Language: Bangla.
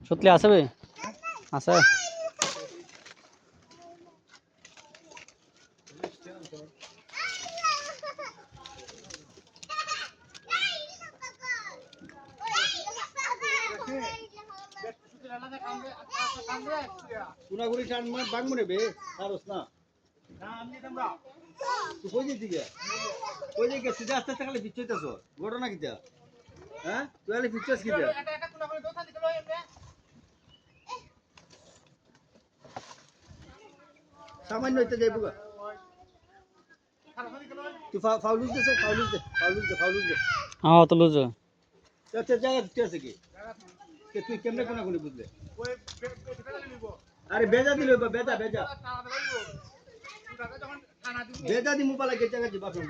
সত্যি আছে বে আছে পুনাগুড়ি টান মার বাং মনে বে পারস না না আমি তোমরা তুই কই যেতি গে কই যে গেছিস আস্তে আস্তে খালি বিচ্ছইতাছ ঘটনা কিটা হ্যাঁ তুই খালি বিচ্ছস কিটা এটা এটা পুনাগুড়ি দোকান দিকে লই এমনে সামান্য হইতে যাইবো গা তুই ফাউলুস দে ফাউলুস দে হ্যাঁ তো লুজ তোর জায়গা দিতে আছে কি তুই কেমনে কোনাগুলি বুঝলে আরে বেজা দিল বেজা বেজা বেজা দি মোবাইল কে জায়গা দি বাসন